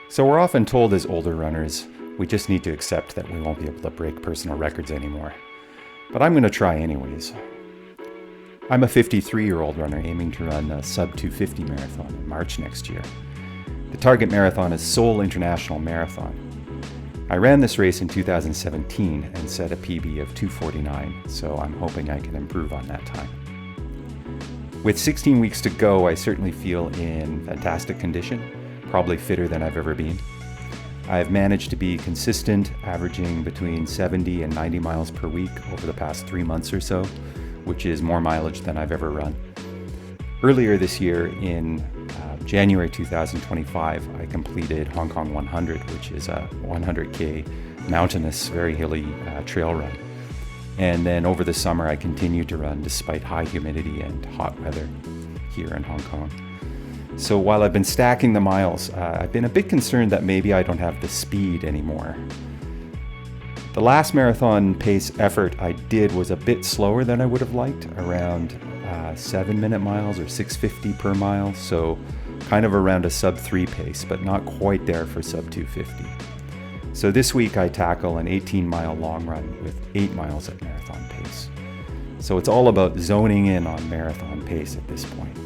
So we're often told as older runners, we just need to accept that we won't be able to break personal records anymore. But I'm going to try anyways. I'm a 53-year-old runner aiming to run a sub 250 marathon in March next year. The target marathon is Seoul International Marathon. I ran this race in 2017 and set a PB of 2:49, so I'm hoping I can improve on that time. With 16 weeks to go, I certainly feel in fantastic condition, probably fitter than I've ever been. I've managed to be consistent, averaging between 70 and 90 miles per week over the past 3 months or so, which is more mileage than I've ever run. Earlier this year, in January 2025, I completed Hong Kong 100, which is a 100K mountainous, very hilly trail run. And then over the summer, I continued to run despite high humidity and hot weather here in Hong Kong. So while I've been stacking the miles, I've been a bit concerned that maybe I don't have the speed anymore. The last marathon pace effort I did was a bit slower than I would have liked, around 7-minute miles or 6:50 per mile, so kind of around a sub 3 pace, but not quite there for sub 250. So this week I tackle an 18-mile long run with 8 miles at marathon pace. So it's all about zoning in on marathon pace at this point.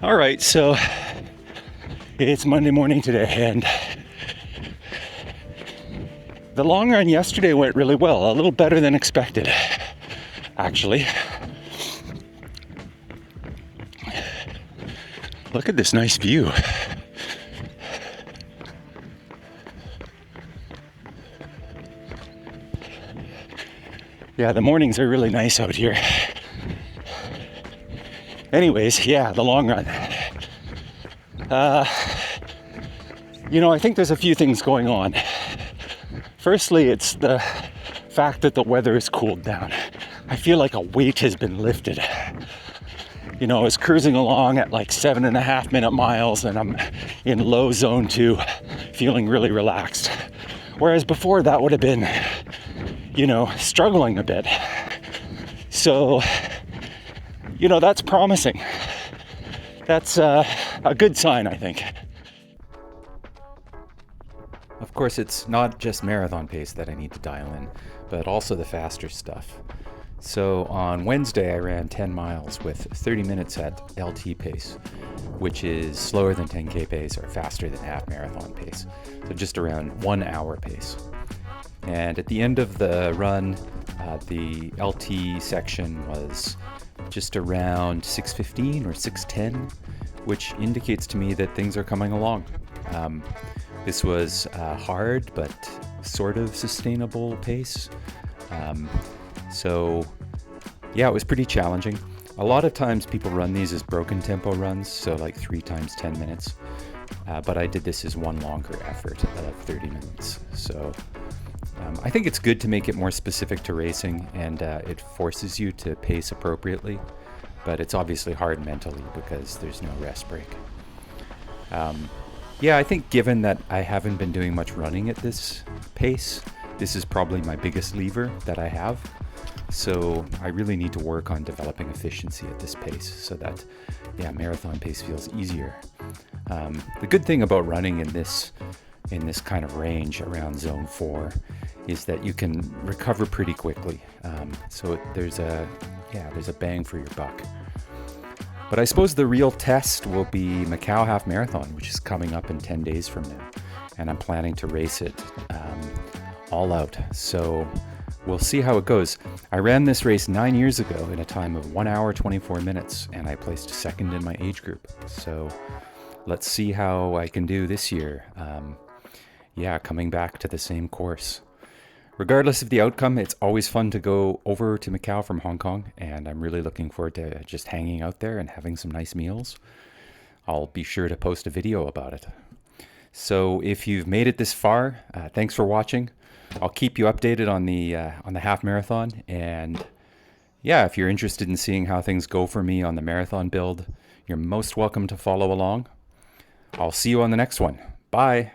All right, so it's Monday morning today, and the long run yesterday went really well, a little better than expected, actually. Look at this nice view. Yeah, the mornings are really nice out here. Anyways, yeah, the long run. I think there's a few things going on. Firstly, it's the fact that the weather has cooled down. I feel like a weight has been lifted. I was cruising along at like 7.5-minute miles, and I'm in low zone 2, feeling really relaxed. Whereas before that would have been, struggling a bit. So, that's promising. That's a good sign, I think. Of course, it's not just marathon pace that I need to dial in, but also the faster stuff. So on Wednesday, I ran 10 miles with 30 minutes at LT pace, which is slower than 10K pace or faster than half marathon pace. So just around 1 hour pace. And at the end of the run, the LT section was just around 6:15 or 6:10, which indicates to me that things are coming along. This was hard but sort of sustainable pace. So yeah, it was pretty challenging. A lot of times people run these as broken tempo runs, so like 3 times 10 minutes. But I did this as one longer effort of 30 minutes. So I think it's good to make it more specific to racing, and it forces you to pace appropriately, but it's obviously hard mentally because there's no rest break. Yeah, I think given that I haven't been doing much running at this pace, this is probably my biggest lever that I have. So I really need to work on developing efficiency at this pace so that, marathon pace feels easier. The good thing about running in this kind of range around zone 4 is that you can recover pretty quickly. So there's a bang for your buck. But I suppose the real test will be Macau Half Marathon, which is coming up in 10 days from now. And I'm planning to race it all out. So we'll see how it goes. I ran this race 9 years ago in a time of 1 hour, 24 minutes, and I placed second in my age group. So let's see how I can do this year. Coming back to the same course. Regardless of the outcome, it's always fun to go over to Macau from Hong Kong, and I'm really looking forward to just hanging out there and having some nice meals. I'll be sure to post a video about it. So if you've made it this far, thanks for watching. I'll keep you updated on the half marathon, and if you're interested in seeing how things go for me on the marathon build, you're most welcome to follow along. I'll see you on the next one. Bye.